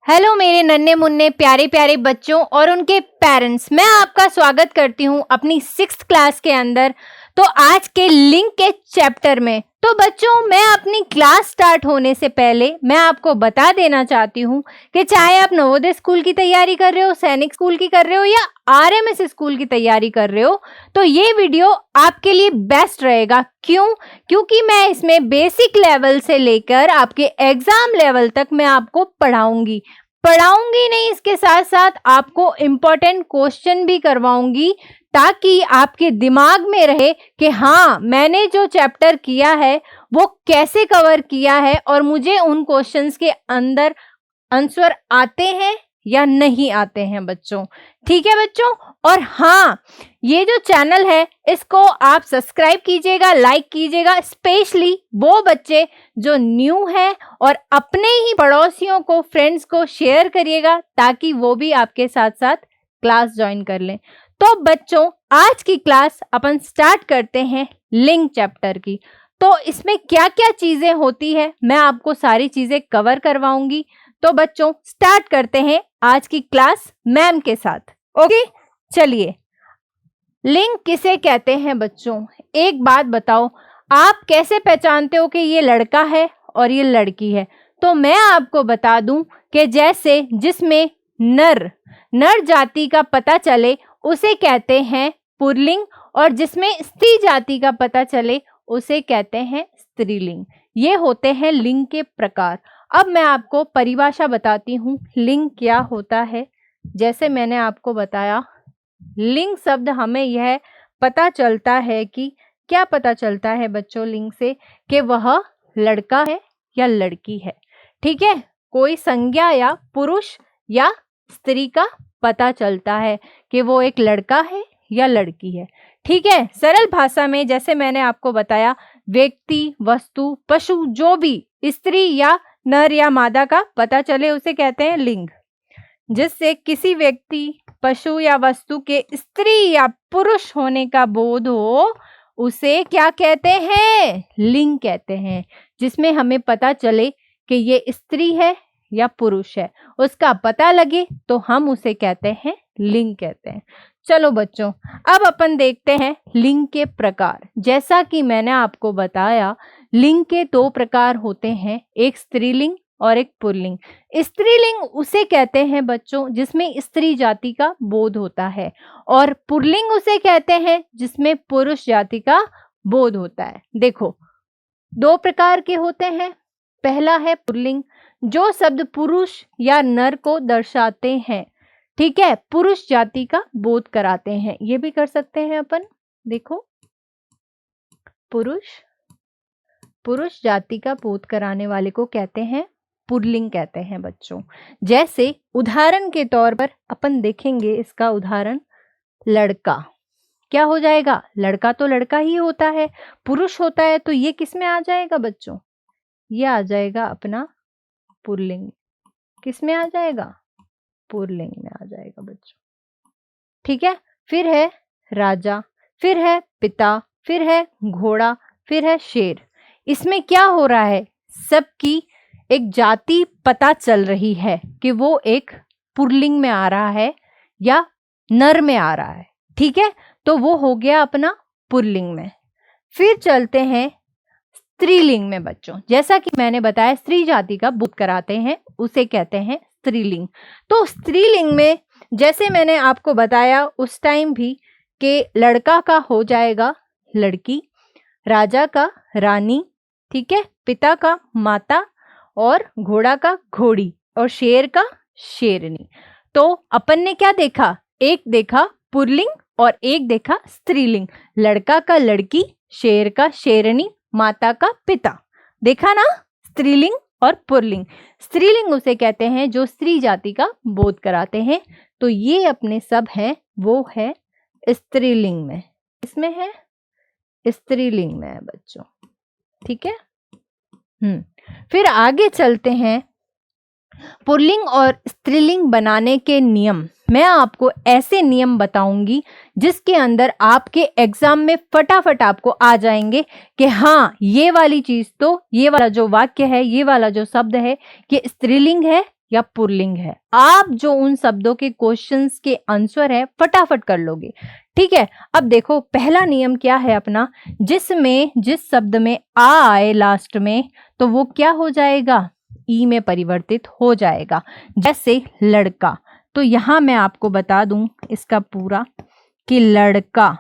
Hello मेरे नन्हे मुन्ने प्यारे प्यारे बच्चों और उनके पेरेंट्स, मैं आपका स्वागत करती हूँ अपनी 6th क्लास के अंदर। तो आज के लिंक के चैप्टर में तो बच्चों, मैं अपनी क्लास स्टार्ट होने से पहले मैं आपको बता देना चाहती हूँ कि चाहे आप नवोदय स्कूल की तैयारी कर रहे हो, सैनिक स्कूल की कर रहे हो या आरएमएस स्कूल की तैयारी कर रहे हो, तो ये वीडियो आपके लिए बेस्ट रहेगा। क्यों? क्योंकि मैं इसमें बेसिक लेवल से लेकर आपके एग्जाम लेवल तक मैं आपको पढ़ाऊंगी नहीं, इसके साथ साथ आपको इम्पोर्टेंट क्वेश्चन भी करवाऊंगी ताकि आपके दिमाग में रहे कि हाँ, मैंने जो चैप्टर किया है वो कैसे कवर किया है और मुझे उन क्वेश्चंस के अंदर आंसर आते हैं या नहीं आते हैं बच्चों। ठीक है बच्चों? और हाँ, ये जो चैनल है इसको आप सब्सक्राइब कीजिएगा, लाइक कीजिएगा, स्पेशली वो बच्चे जो न्यू हैं, और अपने ही पड़ोसियों को, फ्रेंड्स को शेयर करिएगा ताकि वो भी आपके साथ साथ क्लास ज्वाइन कर लें। तो बच्चों, आज की क्लास अपन स्टार्ट करते हैं लिंक चैप्टर की। तो इसमें क्या क्या चीजें होती है मैं आपको सारी चीजें कवर करवाऊंगी। तो बच्चों, स्टार्ट करते हैं आज की क्लास मैम के साथ। ओके, चलिए। लिंक किसे कहते हैं बच्चों? एक बात बताओ, आप कैसे पहचानते हो कि ये लड़का है और ये लड़की है? तो मैं आपको बता दूं कि जैसे जिसमें नर जाति का पता चले उसे कहते हैं पुल्लिंग, और जिसमें स्त्री जाति का पता चले उसे कहते हैं स्त्रीलिंग। ये होते हैं लिंग के प्रकार। अब मैं आपको परिभाषा बताती हूँ लिंग क्या होता है। जैसे मैंने आपको बताया, लिंग शब्द हमें यह पता चलता है कि क्या पता चलता है बच्चों लिंग से, कि वह लड़का है या लड़की है। ठीक है, कोई संज्ञा या पुरुष या स्त्री का पता चलता है कि वो एक लड़का है या लड़की है। ठीक है, सरल भाषा में जैसे मैंने आपको बताया, व्यक्ति, वस्तु, पशु, जो भी स्त्री या नर या मादा का पता चले उसे कहते हैं लिंग। जिससे किसी व्यक्ति, पशु या वस्तु के स्त्री या पुरुष होने का बोध हो उसे क्या कहते हैं? लिंग कहते हैं। जिसमें हमें पता चले कि ये स्त्री है या पुरुष है, उसका पता लगे तो हम उसे कहते हैं लिंग कहते हैं। चलो बच्चों, अब अपन देखते हैं लिंग के प्रकार। जैसा कि मैंने आपको बताया, लिंग के 2 प्रकार होते हैं, एक स्त्रीलिंग और एक पुल्लिंग। स्त्रीलिंग उसे कहते हैं बच्चों जिसमें स्त्री जाति का बोध होता है, और पुल्लिंग उसे कहते हैं जिसमें पुरुष जाति का बोध होता है। देखो, 2 प्रकार के होते हैं। पहला है पुल्लिंग, जो शब्द पुरुष या नर को दर्शाते हैं। ठीक है, पुरुष जाति का बोध कराते हैं। ये भी कर सकते हैं अपन। देखो, पुरुष जाति का बोध कराने वाले को कहते हैं पुल्लिंग कहते हैं बच्चों। जैसे उदाहरण के तौर पर अपन देखेंगे, इसका उदाहरण लड़का। क्या हो जाएगा? लड़का तो लड़का ही होता है, पुरुष होता है, तो ये किस में आ जाएगा बच्चों? ये आ जाएगा अपना पुल्लिंग। किस में आ जाएगा? पुल्लिंग में आ जाएगा बच्चों। ठीक है, फिर है राजा, फिर है पिता, फिर है घोड़ा, फिर है शेर। इसमें क्या हो रहा है? सबकी एक जाति पता चल रही है कि वो एक पुल्लिंग में आ रहा है या नर में आ रहा है। ठीक है, तो वो हो गया अपना पुल्लिंग में। फिर चलते हैं स्त्रीलिंग में बच्चों। जैसा कि मैंने बताया, स्त्री जाति का बोध कराते हैं, उसे कहते हैं स्त्रीलिंग। तो स्त्रीलिंग में जैसे मैंने आपको बताया उस टाइम भी कि लड़का का हो जाएगा लड़की, राजा का रानी, ठीक है, पिता का माता, और घोड़ा का घोड़ी, और शेर का शेरनी। तो अपन ने क्या देखा? एक देखा पुल्लिंग और एक देखा स्त्रीलिंग। लड़का का लड़की, शेर का शेरनी, माता का पिता। देखा ना? स्त्रीलिंग और पुल्लिंग। स्त्रीलिंग उसे कहते हैं जो स्त्री जाति का बोध कराते हैं। तो ये अपने सब हैं, वो है स्त्रीलिंग में। इसमें है स्त्रीलिंग में है बच्चों। ठीक है। फिर आगे चलते हैं पुल्लिंग और स्त्रीलिंग बनाने के नियम। मैं आपको ऐसे नियम बताऊंगी जिसके अंदर आपके एग्जाम में फटाफट आपको आ जाएंगे कि हाँ, ये वाली चीज, तो ये वाला जो वाक्य है, ये वाला जो शब्द है, ये स्त्रीलिंग है या पुल्लिंग है। आप जो उन शब्दों के क्वेश्चंस के आंसर है फटाफट कर लोगे। ठीक है, अब देखो पहला नियम क्या है अपना, जिस शब्द में आ आए लास्ट में तो वो क्या हो जाएगा, ई में परिवर्तित हो जाएगा। जैसे लड़का, तो यहां मैं आपको बता दूं इसका पूरा कि लड़का,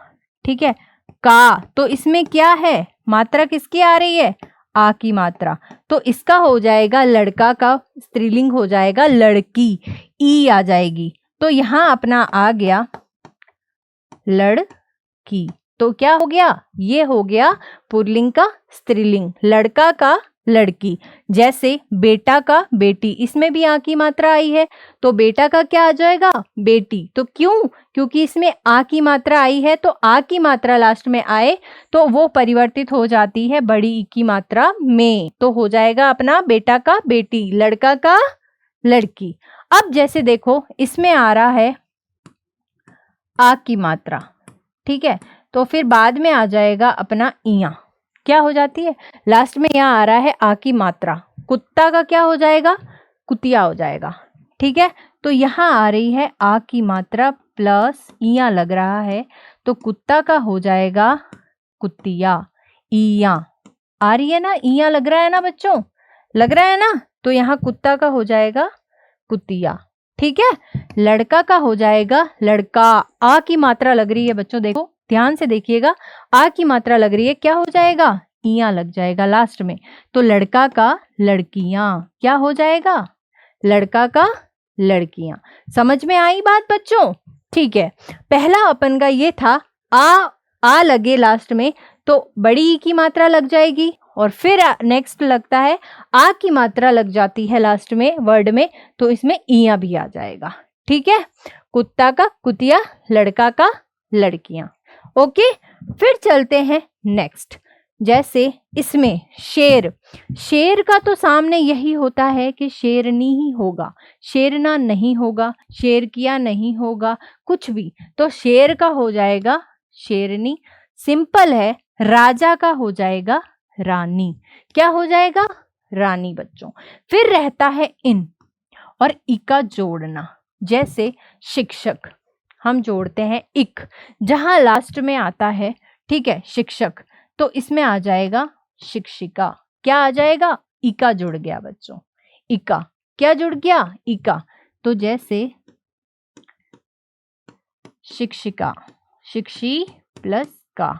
ठीक है, का, तो इसमें क्या है, मात्रा किसकी आ रही है, आ की मात्रा, तो इसका हो जाएगा लड़का का स्त्रीलिंग हो जाएगा लड़की, ई आ जाएगी। तो यहां अपना आ गया लड़की, तो क्या हो गया, ये हो गया पुल्लिंग का स्त्रीलिंग, लड़का का लड़की। जैसे बेटा का बेटी, इसमें भी आ की मात्रा आई है, तो बेटा का क्या आ जाएगा, बेटी। तो क्यों, क्योंकि इसमें आ की मात्रा आई है, तो आ की मात्रा लास्ट में आए तो वो परिवर्तित हो जाती है बड़ी ई की मात्रा में, तो हो जाएगा अपना बेटा का बेटी, लड़का का लड़की। अब जैसे देखो इसमें आ रहा है आ की मात्रा, ठीक है, तो फिर बाद में आ जाएगा अपना इया, क्या हो जाती है, लास्ट में यहाँ आ रहा है आ की मात्रा, कुत्ता का क्या हो जाएगा, कुतिया हो जाएगा। ठीक है, तो यहाँ आ रही है आ की मात्रा प्लस इया लग रहा है, तो कुत्ता का हो जाएगा कुतिया, इया आ रही है ना, इया लग रहा है ना बच्चों, लग रहा है ना, तो यहाँ कुत्ता का हो जाएगा कुतिया। ठीक है, लड़का का हो जाएगा लड़का, आ की मात्रा लग रही है बच्चों, देखो ध्यान से देखिएगा, आ की मात्रा लग रही है, क्या हो जाएगा, इया लग जाएगा लास्ट में, तो लड़का का लड़कियां, क्या हो जाएगा, लड़का का लड़कियां। समझ में आई बात बच्चों। ठीक है, पहला अपन का ये था आ लगे लास्ट में तो बड़ी ई की मात्रा लग जाएगी, और फिर नेक्स्ट लगता है आ की मात्रा लग जाती है लास्ट में वर्ड में, तो इसमें इया भी आ जाएगा। ठीक है, कुत्ता का कुतिया, लड़का का लड़कियां। ओके, फिर चलते हैं नेक्स्ट। जैसे इसमें शेर, शेर का तो सामने यही होता है कि शेरनी ही होगा, शेरना नहीं होगा, शेर किया नहीं होगा, कुछ भी, तो शेर का हो जाएगा शेरनी। सिंपल है, राजा का हो जाएगा रानी, क्या हो जाएगा, रानी बच्चों। फिर रहता है इन और ई का जोड़ना, जैसे शिक्षक हम जोड़ते हैं इक, जहां लास्ट में आता है, ठीक है, शिक्षक, तो इसमें आ जाएगा शिक्षिका, क्या आ जाएगा, इका जुड़ गया बच्चों, इका क्या जुड़ गया, इका, तो जैसे शिक्षिका, शिक्षी प्लस का,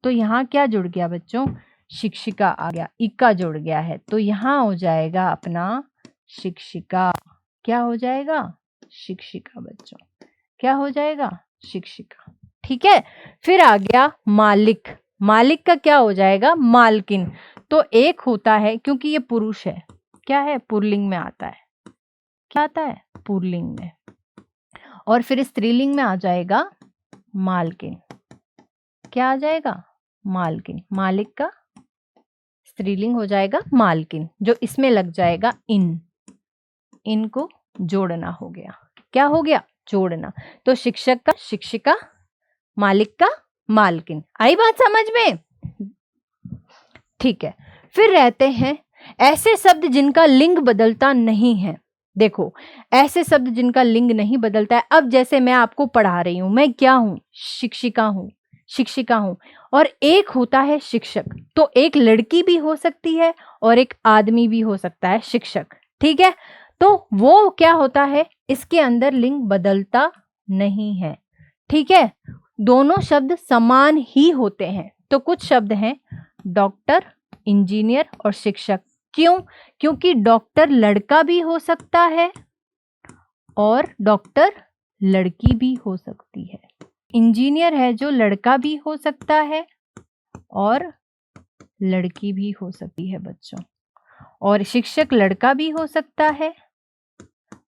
तो यहाँ क्या जुड़ गया बच्चों, शिक्षिका आ गया, इका जुड़ गया है, तो यहाँ हो जाएगा अपना शिक्षिका, क्या हो जाएगा, शिक्षिका बच्चों, क्या हो जाएगा, शिक्षिका। ठीक है, फिर आ गया मालिक, मालिक का क्या हो जाएगा, मालकिन, तो एक होता है क्योंकि ये पुरुष है, क्या है, पुल्लिंग में आता है, क्या आता है, पुल्लिंग में, और फिर स्त्रीलिंग में आ जाएगा मालकिन, क्या आ जाएगा, मालकिन, मालिक का स्त्रीलिंग हो जाएगा मालकिन, जो इसमें लग जाएगा इन, इनको जोड़ना हो गया, क्या हो गया, जोड़ना, तो शिक्षक का शिक्षिका, मालिक का मालकिन। आई बात समझ में। ठीक है, फिर रहते हैं ऐसे शब्द जिनका लिंग बदलता नहीं है। देखो ऐसे शब्द जिनका लिंग नहीं बदलता है, अब जैसे मैं आपको पढ़ा रही हूं, मैं क्या हूं, शिक्षिका हूं, शिक्षिका हूं, और एक होता है शिक्षक, तो एक लड़की भी हो सकती है और एक आदमी भी हो सकता है शिक्षक। ठीक है, तो वो क्या होता है, इसके अंदर लिंग बदलता नहीं है। ठीक है, दोनों शब्द समान ही होते हैं। तो कुछ शब्द हैं डॉक्टर, इंजीनियर और शिक्षक। क्यों, क्योंकि डॉक्टर लड़का भी हो सकता है और डॉक्टर लड़की भी हो सकती है। इंजीनियर है जो लड़का भी हो सकता है और लड़की भी हो सकती है बच्चों, और शिक्षक लड़का भी हो सकता है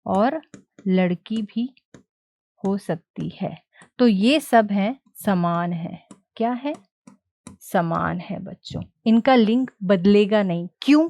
और लड़की भी हो सकती है। तो ये सब हैं समान है, क्या है, समान है बच्चों, इनका लिंग बदलेगा नहीं। क्यों,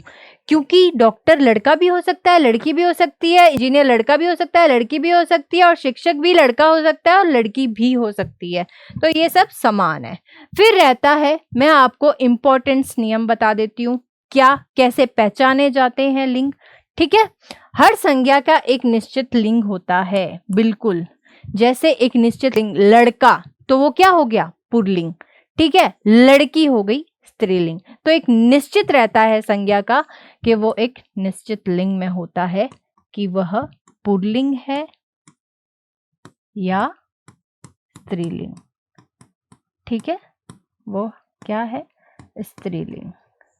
क्योंकि डॉक्टर लड़का भी हो सकता है, लड़की भी हो सकती है, इंजीनियर लड़का भी हो सकता है, लड़की भी हो सकती है, और शिक्षक भी लड़का हो सकता है और लड़की भी हो सकती है। तो ये सब समान है। फिर रहता है, मैं आपको इंपॉर्टेंस नियम बता देती हूँ, क्या कैसे पहचाने जाते हैं लिंग। ठीक है। हर संज्ञा का एक निश्चित लिंग होता है, बिल्कुल। जैसे एक निश्चित लिंग लड़का, तो वो क्या हो गया? पुल्लिंग। ठीक है, लड़की हो गई स्त्रीलिंग। तो एक निश्चित रहता है संज्ञा का कि वो एक निश्चित लिंग में होता है कि वह पुल्लिंग है या स्त्रीलिंग। ठीक है, वो क्या है? स्त्रीलिंग।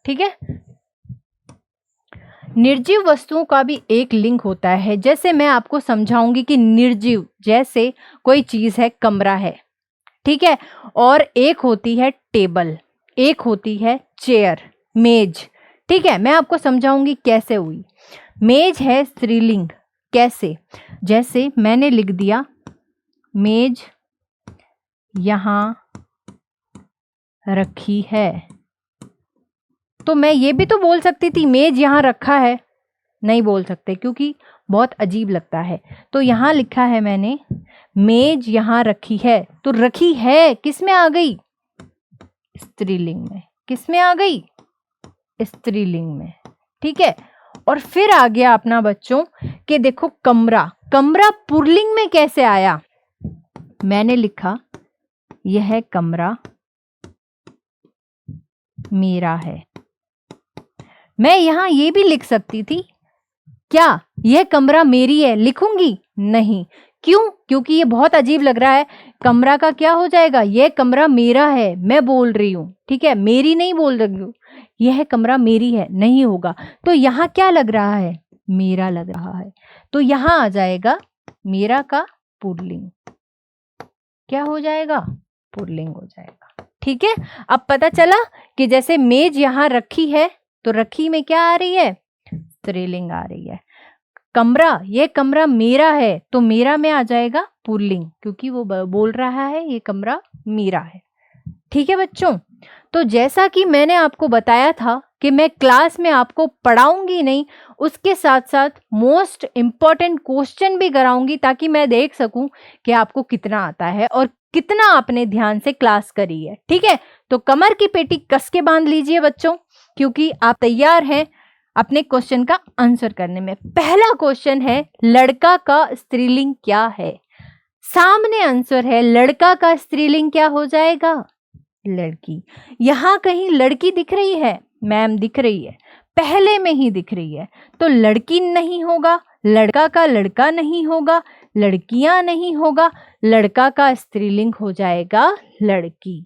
ठीक है। निर्जीव वस्तुओं का भी एक लिंग होता है। जैसे मैं आपको समझाऊंगी कि निर्जीव, जैसे कोई चीज है, कमरा है, ठीक है, और एक होती है टेबल, एक होती है चेयर, मेज। ठीक है, मैं आपको समझाऊंगी कैसे हुई। मेज है स्त्रीलिंग, कैसे? जैसे मैंने लिख दिया मेज यहां रखी है, तो मैं ये भी तो बोल सकती थी मेज यहां रखा है। नहीं बोल सकते क्योंकि बहुत अजीब लगता है। तो यहां लिखा है मैंने मेज यहां रखी है, तो रखी है किस में आ गई? स्त्रीलिंग में। किस में आ गई? स्त्रीलिंग में। ठीक है, और फिर आ गया अपना बच्चों कि देखो कमरा, कमरा पुल्लिंग में कैसे आया? मैंने लिखा यह कमरा मेरा है। मैं यहां ये भी लिख सकती थी, क्या यह कमरा मेरी है? लिखूंगी? नहीं। क्यों? क्योंकि ये बहुत अजीब लग रहा है। कमरा का क्या हो जाएगा? यह कमरा मेरा है, मैं बोल रही हूं, ठीक है, मेरी नहीं बोल रही हूं। यह कमरा मेरी है नहीं होगा। तो यहां क्या लग रहा है? मेरा लग रहा है। तो यहां आ जाएगा मेरा का पुल्लिंग। क्या हो जाएगा? पुल्लिंग हो जाएगा। ठीक है, अब पता चला कि जैसे मेज यहां रखी है, तो रखी में क्या आ रही है? स्त्रीलिंग आ रही है। कमरा, ये कमरा मेरा है, तो मेरा में आ जाएगा पुल्लिंग, क्योंकि वो बोल रहा है ये कमरा मेरा है। ठीक है बच्चों, तो जैसा कि मैंने आपको बताया था कि मैं क्लास में आपको पढ़ाऊंगी नहीं, उसके साथ साथ मोस्ट इम्पॉर्टेंट क्वेश्चन भी कराऊंगी, ताकि मैं देख सकूं कि आपको कितना आता है और कितना आपने ध्यान से क्लास करी है। ठीक है, तो कमर की पेटी कस के बांध लीजिए बच्चों, क्योंकि आप तैयार हैं अपने क्वेश्चन का आंसर करने में। पहला क्वेश्चन है लड़का का स्त्रीलिंग क्या है? सामने आंसर है लड़का का स्त्रीलिंग क्या हो जाएगा? लड़की। यहां कहीं लड़की दिख रही है? मैम दिख रही है, पहले में ही दिख रही है, तो लड़की नहीं होगा, लड़का का लड़का नहीं होगा, लड़कियां नहीं होगा, लड़का का स्त्रीलिंग हो जाएगा लड़की।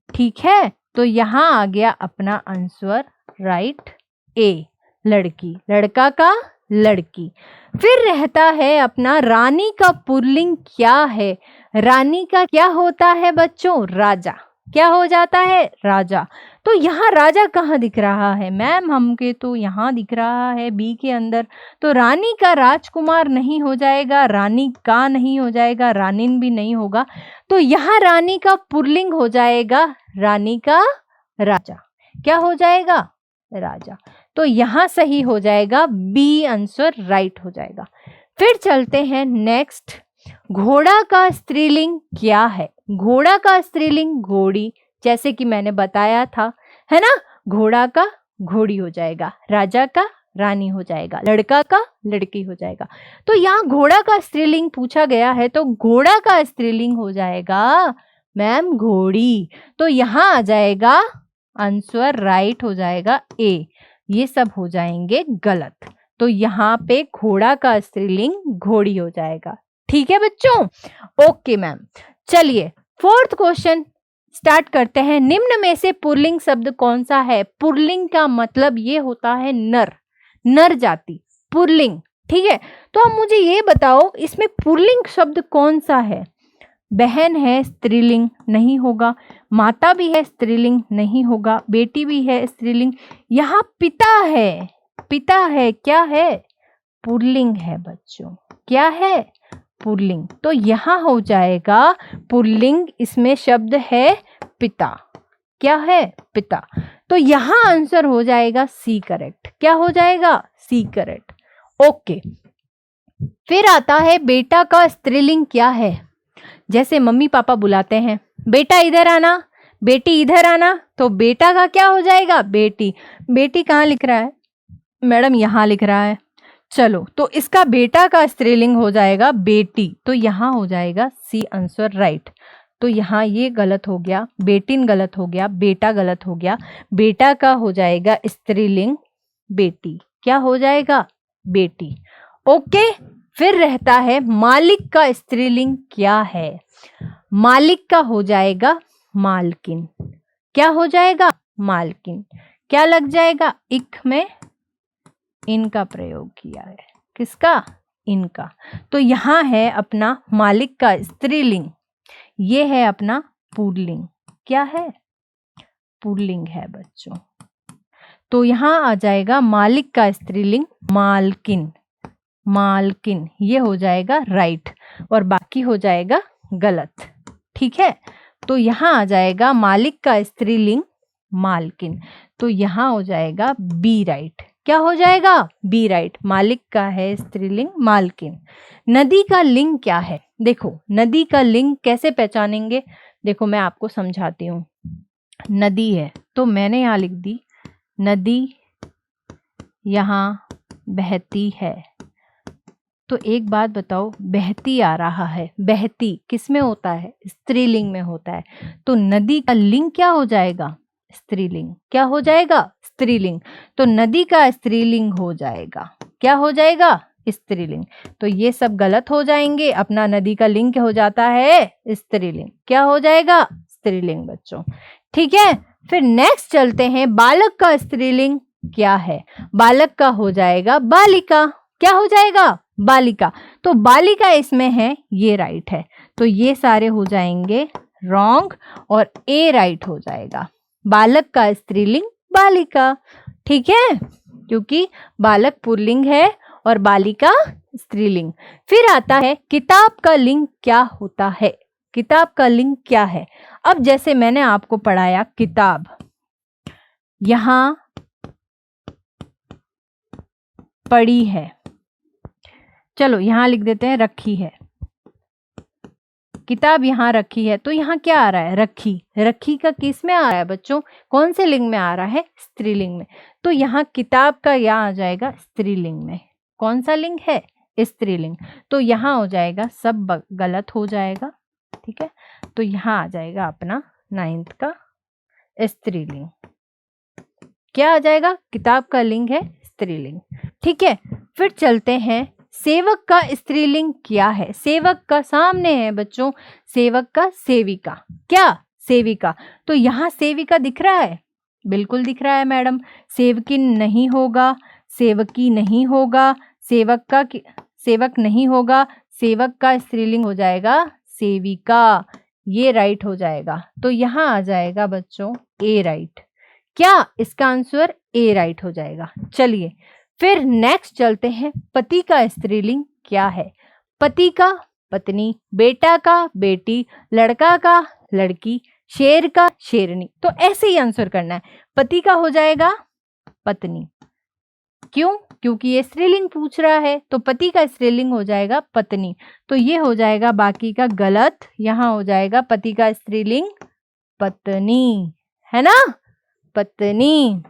ठीक है, तो यहां आ गया अपना आंसर राइट ए, लड़की। लड़का का लड़की। फिर रहता है अपना रानी का पुल्लिंग क्या है? रानी का क्या होता है बच्चों? राजा। क्या हो जाता है? राजा। तो यहाँ राजा कहाँ दिख रहा है? मैम हमके तो यहाँ दिख रहा है बी के अंदर। तो रानी का राजकुमार नहीं हो जाएगा, रानी का नहीं हो जाएगा, रानीन भी नहीं होगा, तो यहाँ रानी का पुल्लिंग हो जाएगा रानी का राजा। क्या हो जाएगा? राजा। तो यहां सही हो जाएगा बी, आंसर राइट हो जाएगा। फिर चलते हैं नेक्स्ट, घोड़ा का स्त्रीलिंग क्या है? घोड़ा का स्त्रीलिंग घोड़ी, जैसे कि मैंने बताया था, है ना, घोड़ा का घोड़ी हो जाएगा, राजा का रानी हो जाएगा, लड़का का लड़की हो जाएगा। तो यहाँ घोड़ा का स्त्रीलिंग पूछा गया है, तो घोड़ा का स्त्रीलिंग हो जाएगा मैम घोड़ी। तो यहाँ आ जाएगा आंसर राइट हो जाएगा ए, ये सब हो जाएंगे गलत। तो यहाँ पे घोड़ा का स्त्रीलिंग घोड़ी हो जाएगा। ठीक है बच्चों? ओके मैम, चलिए फोर्थ क्वेश्चन स्टार्ट करते हैं। निम्न में से पुल्लिंग शब्द कौन सा है? पुल्लिंग का मतलब ये होता है नर, नर जाति, पुल्लिंग। ठीक है, तो अब मुझे ये बताओ इसमें पुल्लिंग शब्द कौन सा है? बहन है स्त्रीलिंग नहीं होगा, माता भी है स्त्रीलिंग नहीं होगा, बेटी भी है स्त्रीलिंग, यहाँ पिता है, पिता है, क्या है? पुल्लिंग है बच्चों। क्या है? पुल्लिंग। तो यहाँ हो जाएगा पुल्लिंग, इसमें शब्द है पिता। क्या है? पिता। तो यहाँ आंसर हो जाएगा सी करेक्ट। क्या हो जाएगा? C correct. ओके, फिर आता है बेटा का स्त्रीलिंग क्या है? जैसे मम्मी पापा बुलाते हैं, बेटा इधर आना, बेटी इधर आना, तो बेटा का क्या हो जाएगा? बेटी। बेटी कहाँ लिख रहा है मैडम? यहाँ लिख रहा है। चलो, तो इसका बेटा का स्त्रीलिंग हो जाएगा बेटी, तो यहाँ हो जाएगा सी आंसर राइट। तो यहाँ ये गलत हो गया, बेटिन गलत हो गया, बेटा गलत हो गया। बेटा का हो जाएगा स्त्रीलिंग बेटी, क्या हो जाएगा? बेटी। ओके, फिर रहता है मालिक का स्त्रीलिंग क्या है? मालिक का हो जाएगा मालकिन, क्या हो जाएगा? मालकिन। क्या लग जाएगा? इक में इनका प्रयोग किया है, किसका? इनका। तो यहाँ है अपना मालिक का स्त्रीलिंग, ये है अपना पुल्लिंग, क्या है? पुल्लिंग है बच्चों। तो यहाँ आ जाएगा मालिक का स्त्रीलिंग मालकिन, मालकिन, ये हो जाएगा राइट और बाकी हो जाएगा गलत, ठीक है। तो यहाँ आ जाएगा मालिक का स्त्रीलिंग मालकिन, तो यहाँ हो जाएगा बी राइट। क्या हो जाएगा? B right. मालिक का है स्त्रीलिंग मालकिन। नदी का लिंग क्या है? देखो, नदी का लिंग कैसे पहचानेंगे? देखो मैं आपको समझाती हूँ। नदी है तो मैंने यहाँ लिख दी नदी, यहाँ बहती है। तो एक बात बताओ, बहती आ रहा है, बहती किस में होता है? स्त्रीलिंग में होता है। तो नदी का लिंग क्या हो जाएगा? स्त्रीलिंग। क्या हो जाएगा? स्त्रीलिंग। तो नदी का स्त्रीलिंग हो जाएगा, क्या हो जाएगा? स्त्रीलिंग। तो ये सब गलत हो जाएंगे, अपना नदी का लिंग हो जाता है स्त्रीलिंग, क्या हो जाएगा? स्त्रीलिंग बच्चों, ठीक है। फिर नेक्स्ट चलते हैं, बालक का स्त्रीलिंग क्या है? बालक का हो जाएगा बालिका, क्या हो जाएगा? बालिका। तो बालिका इसमें है, ये राइट है, तो ये सारे हो जाएंगे रॉन्ग और ए राइट हो जाएगा। बालक का स्त्रीलिंग बालिका, ठीक है, क्योंकि बालक पुल्लिंग है और बालिका स्त्रीलिंग। फिर आता है किताब का लिंग क्या होता है? किताब का लिंग क्या है? अब जैसे मैंने आपको पढ़ाया किताब, यहां पड़ी है, चलो यहां लिख देते हैं रखी है। किताब यहाँ रखी है, तो यहाँ क्या आ रहा है? रखी। रखी का किस में आ रहा है बच्चों? कौन से लिंग में आ रहा है? स्त्रीलिंग में। तो यहाँ किताब का यहाँ आ जाएगा स्त्रीलिंग में। कौन सा लिंग है? स्त्रीलिंग। तो यहाँ हो जाएगा, सब गलत हो जाएगा, ठीक है। तो यहाँ आ जाएगा अपना 9th का स्त्रीलिंग। क्या आ जाएगा? किताब का लिंग है स्त्रीलिंग, ठीक है। फिर चलते हैं, सेवक का स्त्रीलिंग क्या है? सेवक का सामने है बच्चों, सेवक का सेविका, क्या? सेविका। तो यहाँ सेविका दिख रहा है? बिल्कुल दिख रहा है मैडम। सेवकिन नहीं होगा, सेवकी नहीं होगा, सेवक का सेवक नहीं होगा, सेवक का स्त्रीलिंग हो जाएगा सेविका, ये राइट हो जाएगा। तो यहाँ आ जाएगा बच्चों ए राइट। क्या? इसका आंसर ए राइट हो जाएगा। चलिए फिर नेक्स्ट चलते हैं, पति का स्त्रीलिंग क्या है? पति का पत्नी, बेटा का बेटी, लड़का का लड़की, शेर का शेरनी। तो ऐसे ही आंसर करना है। पति का हो जाएगा पत्नी, क्यों? क्योंकि ये स्त्रीलिंग पूछ रहा है, तो पति का स्त्रीलिंग हो जाएगा पत्नी। तो ये हो जाएगा बाकी का गलत, यहाँ हो जाएगा पति का स्त्रीलिंग पत्नी, है ना? पत्नी।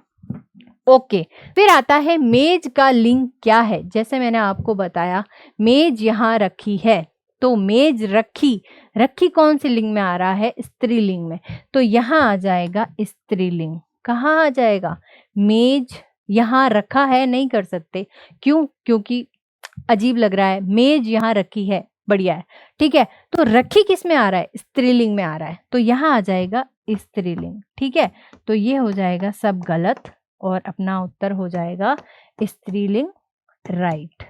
ओके। फिर आता है मेज का लिंग क्या है? जैसे मैंने आपको बताया, मेज यहाँ रखी है, तो मेज रखी, रखी कौन से लिंग में आ रहा है? स्त्रीलिंग में। तो यहाँ आ जाएगा स्त्रीलिंग। कहाँ आ जाएगा? मेज यहाँ रखा है नहीं कर सकते, क्यों? क्योंकि अजीब लग रहा है। मेज यहाँ रखी है, बढ़िया है, ठीक है। तो रखी किस में आ रहा है? स्त्रीलिंग में आ रहा है, तो यहाँ आ जाएगा स्त्रीलिंग, ठीक है। तो ये हो जाएगा सब गलत और अपना उत्तर हो जाएगा स्त्रीलिंग राइट।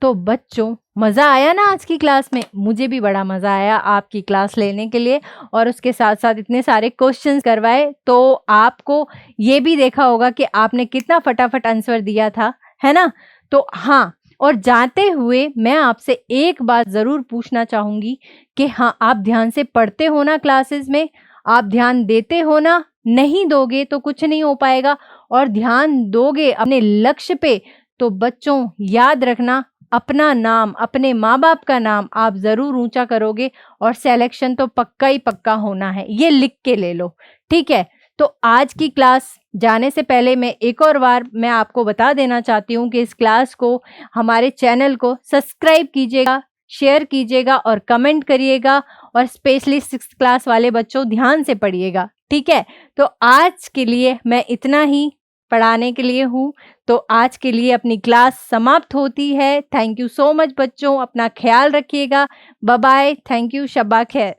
तो बच्चों मज़ा आया ना आज की क्लास में? मुझे भी बड़ा मज़ा आया आपकी क्लास लेने के लिए, और उसके साथ साथ इतने सारे क्वेश्चंस करवाए, तो आपको ये भी देखा होगा कि आपने कितना फटाफट आंसर दिया था, है ना? तो हाँ, और जाते हुए मैं आपसे एक बात ज़रूर पूछना चाहूँगी कि हाँ, आप ध्यान से पढ़ते हो ना क्लासेस में? आप ध्यान देते हो ना? नहीं दोगे तो कुछ नहीं हो पाएगा, और ध्यान दोगे अपने लक्ष्य पे तो बच्चों याद रखना, अपना नाम, अपने माँ बाप का नाम आप ज़रूर ऊंचा करोगे, और सिलेक्शन तो पक्का ही पक्का होना है, ये लिख के ले लो, ठीक है। तो आज की क्लास जाने से पहले मैं एक और बार मैं आपको बता देना चाहती हूँ कि इस क्लास को, हमारे चैनल को सब्सक्राइब कीजिएगा, शेयर कीजिएगा और कमेंट करिएगा, और स्पेशली 6th क्लास वाले बच्चों ध्यान से पढ़िएगा, ठीक है। तो आज के लिए मैं इतना ही पढ़ाने के लिए हूँ, तो आज के लिए अपनी क्लास समाप्त होती है। थैंक यू सो मच बच्चों, अपना ख्याल रखिएगा। बाय बाय, थैंक यू, शब्बा खैर।